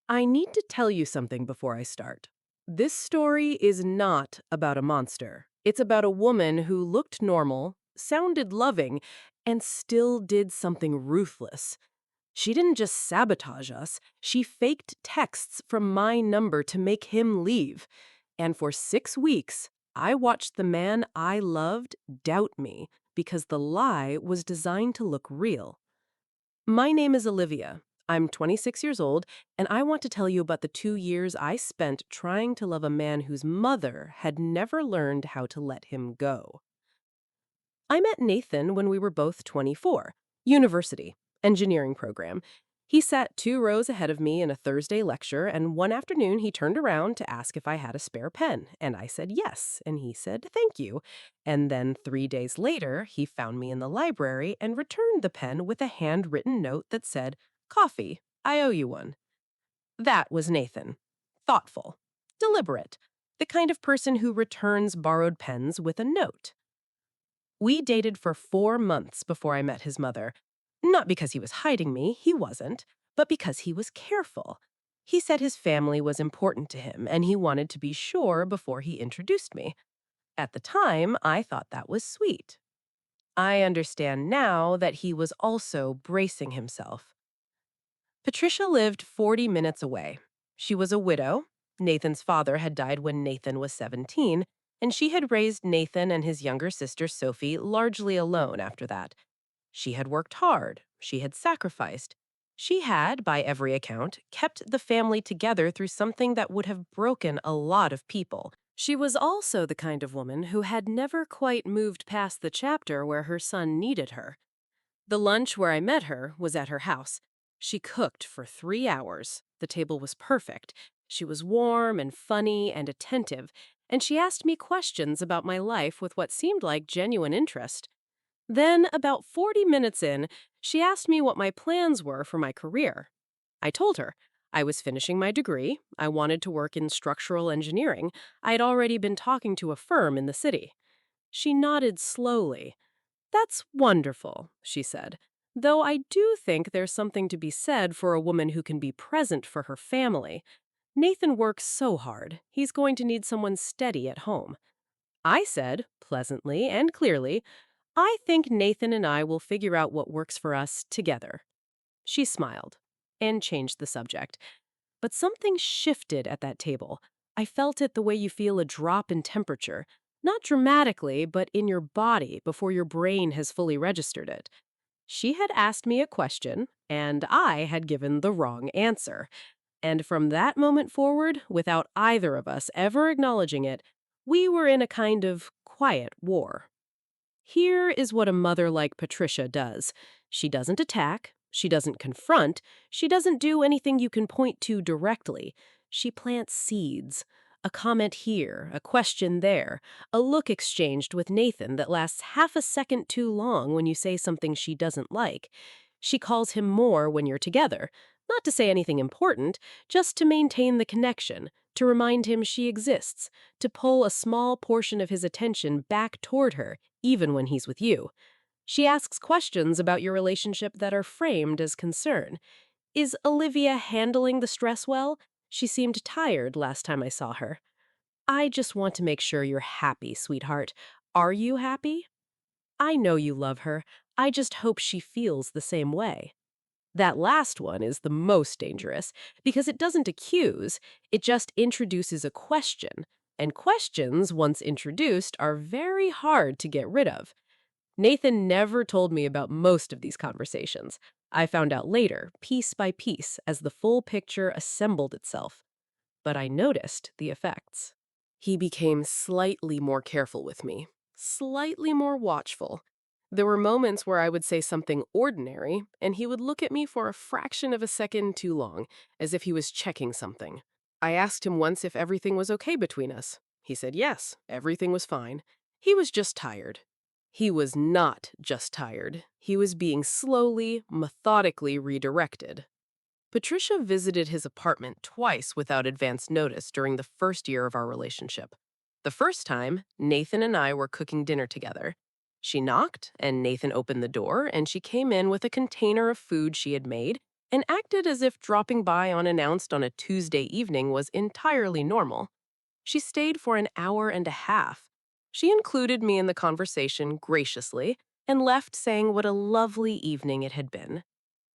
I need to tell you something before I start. This story is not about a monster. It's about a woman who looked normal, sounded loving, and still did something ruthless. She didn't just sabotage us, she faked texts from my number to make him leave. And for 6 weeks, I watched the man I loved doubt me because the lie was designed to look real. My name is Olivia. I'm 26 years old, and I want to tell you about the 2 years I spent trying to love a man whose mother had never learned how to let him go. I met Nathan when we were both 24, university, engineering program. He sat 2 rows ahead of me in a Thursday lecture, and one afternoon he turned around to ask if I had a spare pen, and I said yes, and he said thank you. And then 3 days later, he found me in the library and returned the pen with a handwritten note that said, "Coffee, I owe you one." That was Nathan. Thoughtful, deliberate, the kind of person who returns borrowed pens with a note. We dated for 4 months before I met his mother. Not because he was hiding me, he wasn't, but because he was careful. He said his family was important to him, and he wanted to be sure before he introduced me. At the time, I thought that was sweet. I understand now that he was also bracing himself. Patricia lived 40 minutes away. She was a widow. Nathan's father had died when Nathan was 17, and she had raised Nathan and his younger sister Sophie largely alone after that. She had worked hard. She had sacrificed. She had, by every account, kept the family together through something that would have broken a lot of people. She was also the kind of woman who had never quite moved past the chapter where her son needed her. The lunch where I met her was at her house. She cooked for 3 hours. The table was perfect. She was warm and funny and attentive, and she asked me questions about my life with what seemed like genuine interest. Then, about 40 minutes in, she asked me what my plans were for my career. I told her. I was finishing my degree. I wanted to work in structural engineering. I had already been talking to a firm in the city. She nodded slowly. "That's wonderful," she said. "Though I do think there's something to be said for a woman who can be present for her family. Nathan works so hard. He's going to need someone steady at home." I said, pleasantly and clearly, "I think Nathan and I will figure out what works for us together." She smiled and changed the subject. But something shifted at that table. I felt it the way you feel a drop in temperature. Not dramatically, but in your body before your brain has fully registered it. She had asked me a question, and I had given the wrong answer. And from that moment forward, without either of us ever acknowledging it, we were in a kind of quiet war. Here is what a mother like Patricia does. She doesn't attack, she doesn't confront, she doesn't do anything you can point to directly. She plants seeds. A comment here, a question there, a look exchanged with Nathan that lasts half a second too long when you say something she doesn't like. She calls him more when you're together. Not to say anything important, just to maintain the connection, to remind him she exists, to pull a small portion of his attention back toward her, even when he's with you. She asks questions about your relationship that are framed as concern. Is Olivia handling the stress well? She seemed tired last time I saw her. I just want to make sure you're happy, sweetheart. Are you happy? I know you love her. I just hope she feels the same way. That last one is the most dangerous because it doesn't accuse, it just introduces a question. And questions, once introduced, are very hard to get rid of. Nathan never told me about most of these conversations. I found out later, piece by piece, as the full picture assembled itself. But I noticed the effects. He became slightly more careful with me, slightly more watchful. There were moments where I would say something ordinary, and he would look at me for a fraction of a second too long, as if he was checking something. I asked him once if everything was okay between us. He said yes, everything was fine. He was just tired. He was not just tired. He was being slowly, methodically redirected. Patricia visited his apartment twice without advance notice during the first year of our relationship. The first time, Nathan and I were cooking dinner together. She knocked, and Nathan opened the door, and she came in with a container of food she had made, and acted as if dropping by unannounced on a Tuesday evening was entirely normal. She stayed for an hour and a half. She included me in the conversation graciously and left saying what a lovely evening it had been.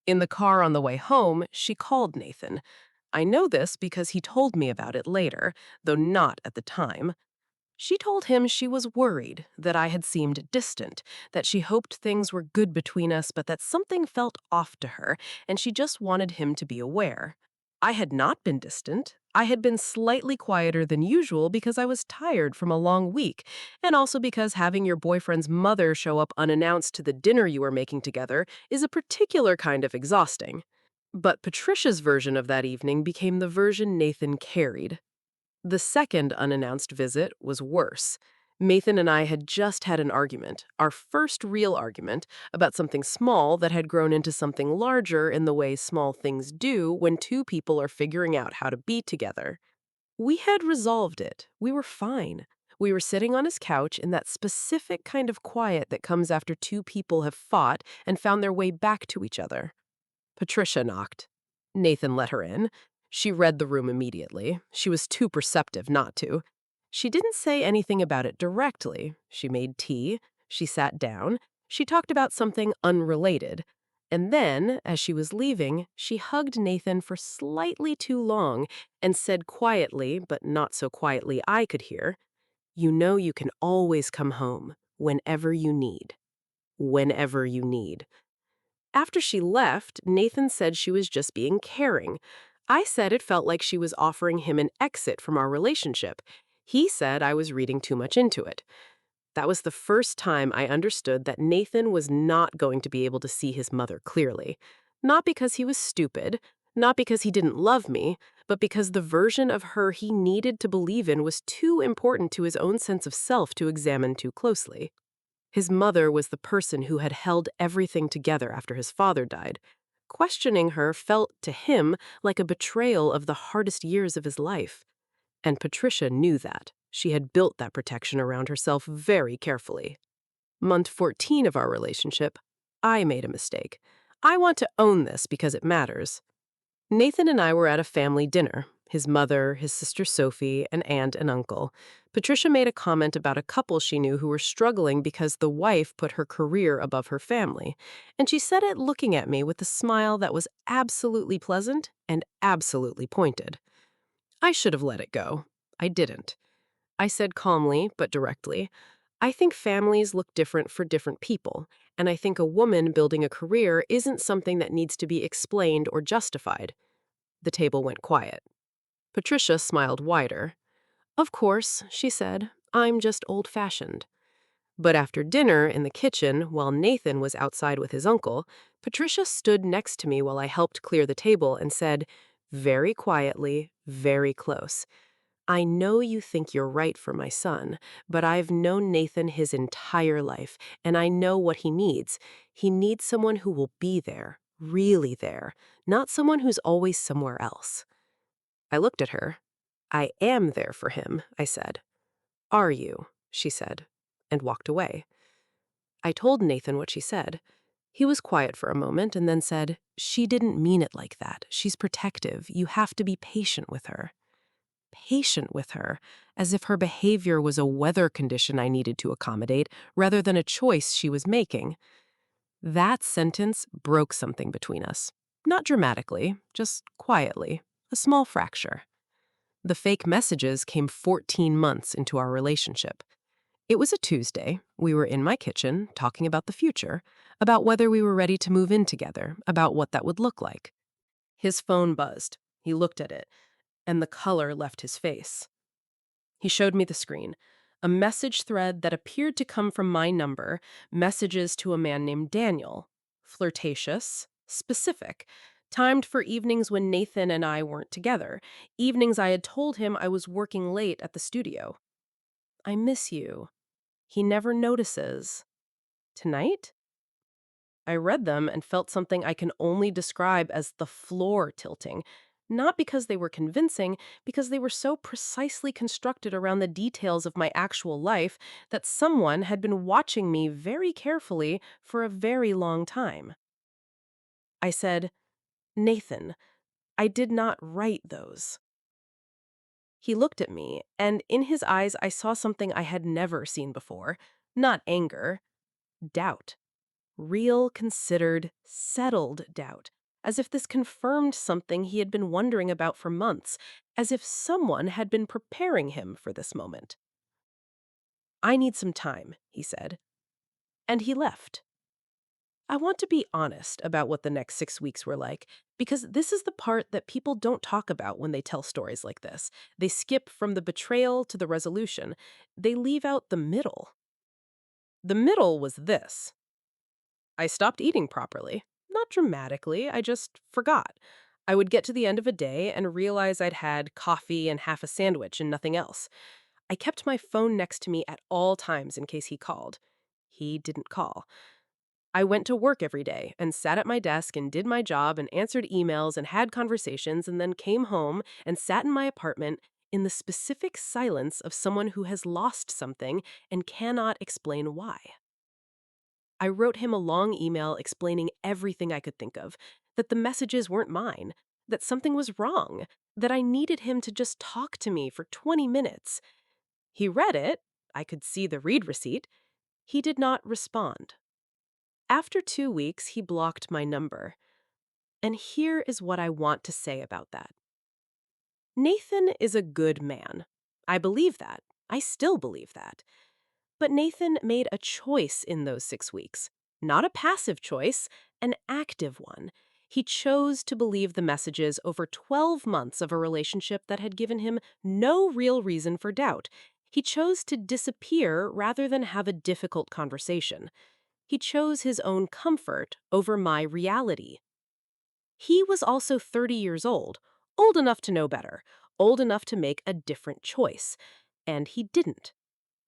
In the car on the way home, she called Nathan. I know this because he told me about it later, though not at the time. She told him she was worried that I had seemed distant, that she hoped things were good between us, but that something felt off to her, and she just wanted him to be aware. I had not been distant. I had been slightly quieter than usual because I was tired from a long week, and also because having your boyfriend's mother show up unannounced to the dinner you were making together is a particular kind of exhausting. But Patricia's version of that evening became the version Nathan carried. The second unannounced visit was worse. Nathan and I had just had an argument, our first real argument, about something small that had grown into something larger in the way small things do when two people are figuring out how to be together. We had resolved it. We were fine. We were sitting on his couch in that specific kind of quiet that comes after two people have fought and found their way back to each other. Patricia knocked. Nathan let her in. She read the room immediately. She was too perceptive not to. She didn't say anything about it directly. She made tea. She sat down. She talked about something unrelated. And then, as she was leaving, she hugged Nathan for slightly too long and said quietly, but not so quietly I could hear, "You know you can always come home, whenever you need. Whenever you need." After she left, Nathan said she was just being caring. I said it felt like she was offering him an exit from our relationship. He said I was reading too much into it. That was the first time I understood that Nathan was not going to be able to see his mother clearly. Not because he was stupid, not because he didn't love me, but because the version of her he needed to believe in was too important to his own sense of self to examine too closely. His mother was the person who had held everything together after his father died. Questioning her felt to him like a betrayal of the hardest years of his life. And Patricia knew that. She had built that protection around herself very carefully. Month 14 of our relationship, I made a mistake. I want to own this because it matters. Nathan and I were at a family dinner. His mother, his sister Sophie, an aunt and uncle. Patricia made a comment about a couple she knew who were struggling because the wife put her career above her family. And she said it looking at me with a smile that was absolutely pleasant and absolutely pointed. I should have let it go. I didn't. I said calmly, but directly, I think families look different for different people, and I think a woman building a career isn't something that needs to be explained or justified. The table went quiet. Patricia smiled wider. Of course, she said, I'm just old-fashioned. But after dinner in the kitchen, while Nathan was outside with his uncle, Patricia stood next to me while I helped clear the table and said, very quietly, very close, I know you think you're right for my son, but I've known Nathan his entire life, and I know what he needs. He needs someone who will be there, really there, not someone who's always somewhere else. I looked at her. I am there for him, I said. Are you? She said, and walked away. I told Nathan what she said. He was quiet for a moment and then said, she didn't mean it like that. She's protective. You have to be patient with her. Patient with her, as if her behavior was a weather condition I needed to accommodate rather than a choice she was making. That sentence broke something between us. Not dramatically, just quietly, a small fracture. The fake messages came 14 months into our relationship. It was a Tuesday. We were in my kitchen, talking about the future, about whether we were ready to move in together, about what that would look like. His phone buzzed. He looked at it, and the color left his face. He showed me the screen. A message thread that appeared to come from my number, messages to a man named Daniel. Flirtatious, specific, timed for evenings when Nathan and I weren't together, evenings I had told him I was working late at the studio. I miss you. He never notices. Tonight? I read them and felt something I can only describe as the floor tilting. Not because they were convincing, because they were so precisely constructed around the details of my actual life that someone had been watching me very carefully for a very long time. I said, Nathan, I did not write those. He looked at me, and in his eyes I saw something I had never seen before. Not anger, doubt. Real, considered, settled doubt. As if this confirmed something he had been wondering about for months, as if someone had been preparing him for this moment. I need some time, he said. And he left. I want to be honest about what the next 6 weeks were like, because this is the part that people don't talk about when they tell stories like this. They skip from the betrayal to the resolution. They leave out the middle. The middle was this. I stopped eating properly. Not dramatically, I just forgot. I would get to the end of a day and realize I'd had coffee and half a sandwich and nothing else. I kept my phone next to me at all times in case he called. He didn't call. I went to work every day and sat at my desk and did my job and answered emails and had conversations and then came home and sat in my apartment in the specific silence of someone who has lost something and cannot explain why. I wrote him a long email explaining everything I could think of, that the messages weren't mine, that something was wrong, that I needed him to just talk to me for 20 minutes. He read it. I could see the read receipt. He did not respond. After 2 weeks, he blocked my number. And here is what I want to say about that. Nathan is a good man. I believe that. I still believe that. But Nathan made a choice in those 6 weeks. Not a passive choice, an active one. He chose to believe the messages over 12 months of a relationship that had given him no real reason for doubt. He chose to disappear rather than have a difficult conversation. He chose his own comfort over my reality. He was also 30 years old enough to know better, old enough to make a different choice. And he didn't.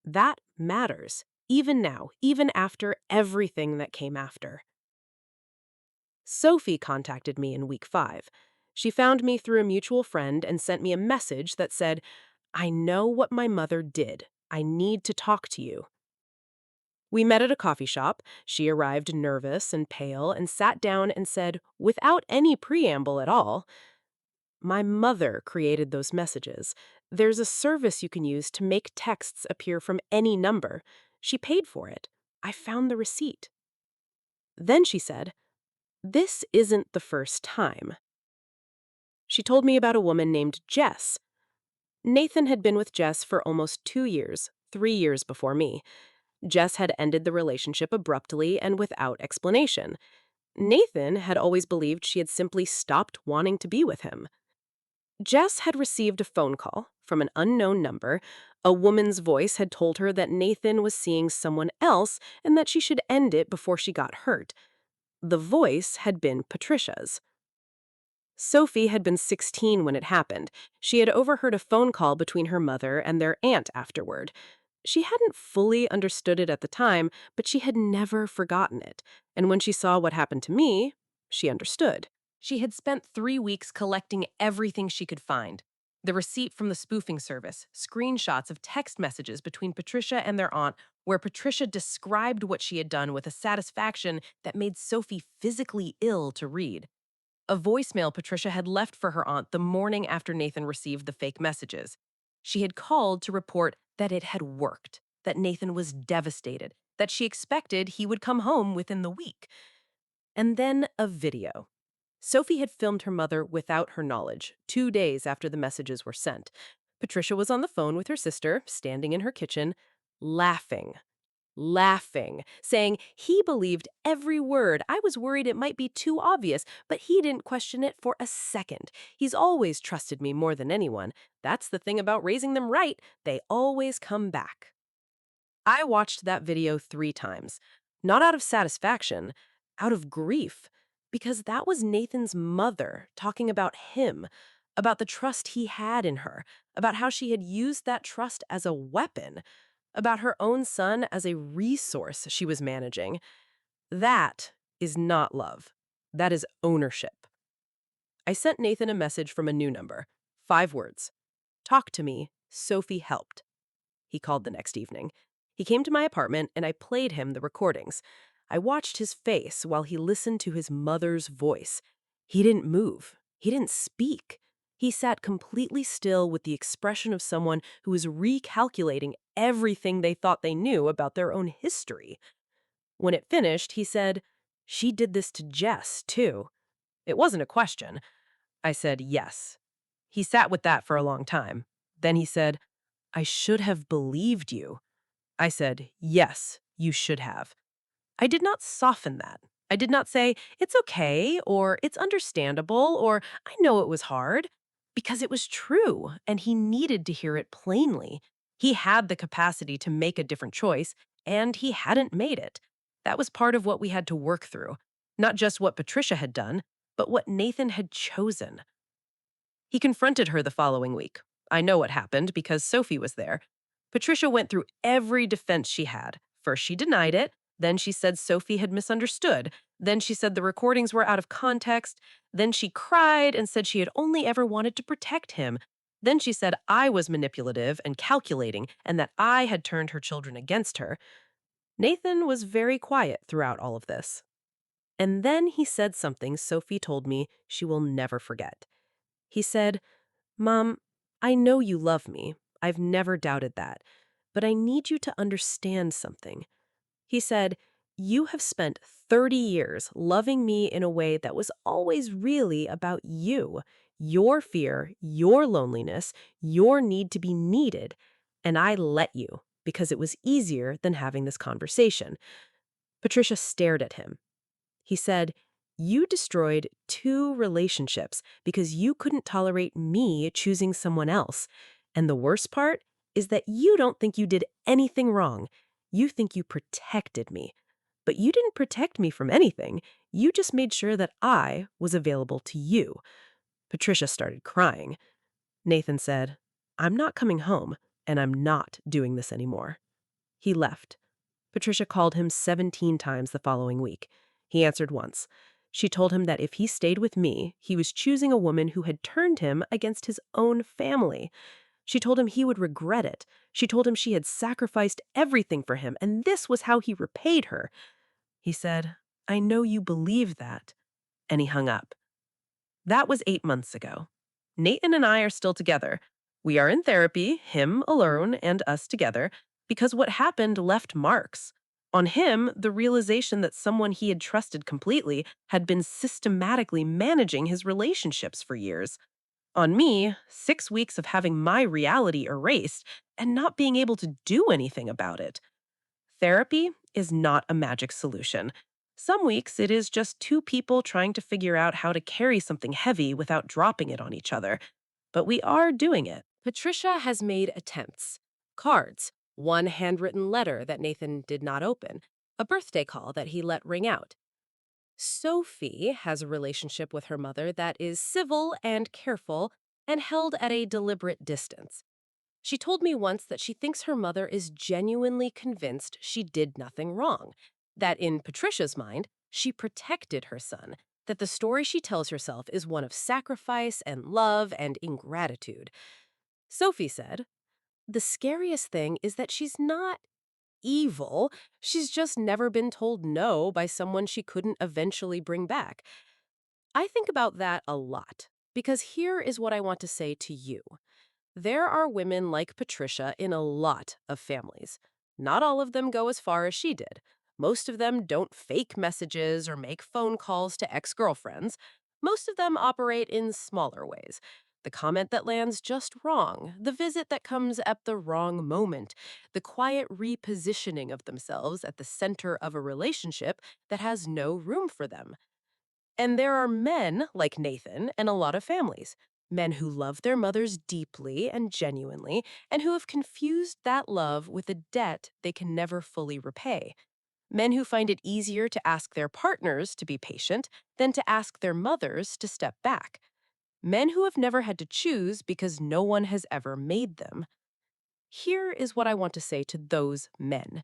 That matters, even now, even after everything that came after. Sophie contacted me in week 5. She found me through a mutual friend and sent me a message that said, "I know what my mother did. I need to talk to you." We met at a coffee shop. She arrived nervous and pale and sat down and said, without any preamble at all, "My mother created those messages. There's a service you can use to make texts appear from any number. She paid for it. I found the receipt." Then she said, "This isn't the first time." She told me about a woman named Jess. Nathan had been with Jess for almost 2 years, 3 years before me. Jess had ended the relationship abruptly and without explanation. Nathan had always believed she had simply stopped wanting to be with him. Jess had received a phone call from an unknown number. A woman's voice had told her that Nathan was seeing someone else and that she should end it before she got hurt. The voice had been Patricia's. Sophie had been 16 when it happened. She had overheard a phone call between her mother and their aunt afterward. She hadn't fully understood it at the time, but she had never forgotten it. And when she saw what happened to me, she understood. She had spent 3 weeks collecting everything she could find. The receipt from the spoofing service, screenshots of text messages between Patricia and their aunt, where Patricia described what she had done with a satisfaction that made Sophie physically ill to read. A voicemail Patricia had left for her aunt the morning after Nathan received the fake messages. She had called to report that it had worked, that Nathan was devastated, that she expected he would come home within the week. And then a video. Sophie had filmed her mother without her knowledge, 2 days after the messages were sent. Patricia was on the phone with her sister, standing in her kitchen, laughing. Saying he believed every word. I was worried it might be too obvious, but he didn't question it for a second. He's always trusted me more than anyone. That's the thing about raising them right. They always come back. I watched that video 3 times, not out of satisfaction, out of grief, because that was Nathan's mother talking about him, about the trust he had in her, about how she had used that trust as a weapon, about her own son as a resource she was managing. That is not love. That is ownership. I sent Nathan a message from a new number. 5 words. "Talk to me. Sophie helped." He called the next evening. He came to my apartment and I played him the recordings. I watched his face while he listened to his mother's voice. He didn't move. He didn't speak. He sat completely still with the expression of someone who was recalculating everything they thought they knew about their own history. When it finished, he said, "She did this to Jess, too." It wasn't a question. I said, "Yes." He sat with that for a long time. Then he said, "I should have believed you." I said, "Yes, you should have." I did not soften that. I did not say, "It's okay," or "It's understandable," or "I know it was hard," because it was true, and he needed to hear it plainly. He had the capacity to make a different choice, and he hadn't made it. That was part of what we had to work through. Not just what Patricia had done, but what Nathan had chosen. He confronted her the following week. I know what happened because Sophie was there. Patricia went through every defense she had. First, she denied it. Then she said Sophie had misunderstood. Then she said the recordings were out of context. Then she cried and said she had only ever wanted to protect him. Then she said I was manipulative and calculating and that I had turned her children against her. Nathan was very quiet throughout all of this. And then he said something Sophie told me she will never forget. He said, "Mom, I know you love me. I've never doubted that. But I need you to understand something." He said, "You have spent 30 years loving me in a way that was always really about you, your fear, your loneliness, your need to be needed. And I let you because it was easier than having this conversation." Patricia stared at him. He said, "You destroyed 2 relationships because you couldn't tolerate me choosing someone else. And the worst part is that you don't think you did anything wrong. You think you protected me. But you didn't protect me from anything. You just made sure that I was available to you." Patricia started crying. Nathan said, "I'm not coming home, and I'm not doing this anymore." He left. Patricia called him 17 times the following week. He answered once. She told him that if he stayed with me, he was choosing a woman who had turned him against his own family. She told him he would regret it. She told him she had sacrificed everything for him, and this was how he repaid her. He said, "I know you believe that." And he hung up. That was 8 months ago. Nathan and I are still together. We are in therapy, him alone and us together, because what happened left marks. On him, the realization that someone he had trusted completely had been systematically managing his relationships for years. On me, 6 weeks of having my reality erased and not being able to do anything about it. Therapy is not a magic solution. Some weeks it is just 2 people trying to figure out how to carry something heavy without dropping it on each other. But we are doing it. Patricia has made attempts. Cards, one handwritten letter that Nathan did not open, a birthday call that he let ring out. Sophie has a relationship with her mother that is civil and careful and held at a deliberate distance. She told me once that she thinks her mother is genuinely convinced she did nothing wrong, that in Patricia's mind, she protected her son, that the story she tells herself is one of sacrifice and love and ingratitude. Sophie said, "The scariest thing is that she's not evil. She's just never been told no by someone she couldn't eventually bring back." I think about that a lot, because here is what I want to say to you. There are women like Patricia in a lot of families. Not all of them go as far as she did. Most of them don't fake messages or make phone calls to ex-girlfriends. Most of them operate in smaller ways. The comment that lands just wrong, the visit that comes at the wrong moment, the quiet repositioning of themselves at the center of a relationship that has no room for them. And there are men like Nathan and a lot of families. Men who love their mothers deeply and genuinely, and who have confused that love with a debt they can never fully repay. Men who find it easier to ask their partners to be patient than to ask their mothers to step back. Men who have never had to choose because no one has ever made them. Here is what I want to say to those men.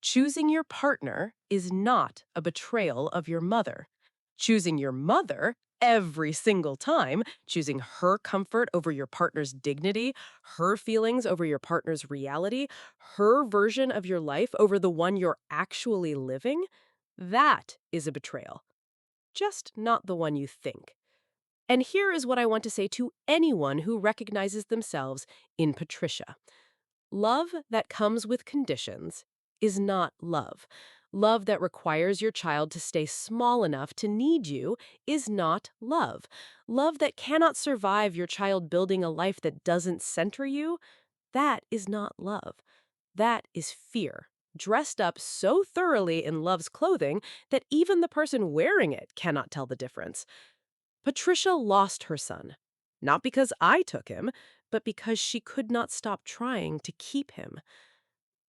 Choosing your partner is not a betrayal of your mother. Choosing your mother every single time, choosing her comfort over your partner's dignity, her feelings over your partner's reality, her version of your life over the one you're actually living, that is a betrayal. just not the one you think. And here is what I want to say to anyone who recognizes themselves in Patricia. Love that comes with conditions is not love. Love that requires your child to stay small enough to need you is not love. Love that cannot survive your child building a life that doesn't center you, that is not love. That is fear, dressed up so thoroughly in love's clothing that even the person wearing it cannot tell the difference. Patricia lost her son, not because I took him, but because she could not stop trying to keep him.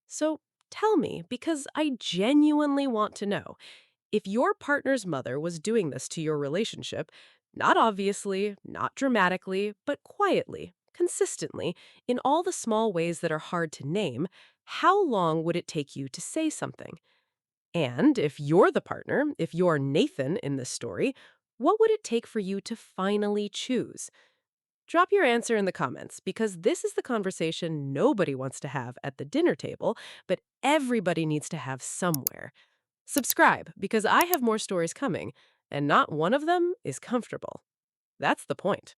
So tell me, because I genuinely want to know, if your partner's mother was doing this to your relationship, not obviously, not dramatically, but quietly, consistently, in all the small ways that are hard to name, how long would it take you to say something? And if you're the partner, if you're Nathan in this story, what would it take for you to finally choose? Drop your answer in the comments because this is the conversation nobody wants to have at the dinner table, but everybody needs to have somewhere. Subscribe because I have more stories coming, and not one of them is comfortable. That's the point.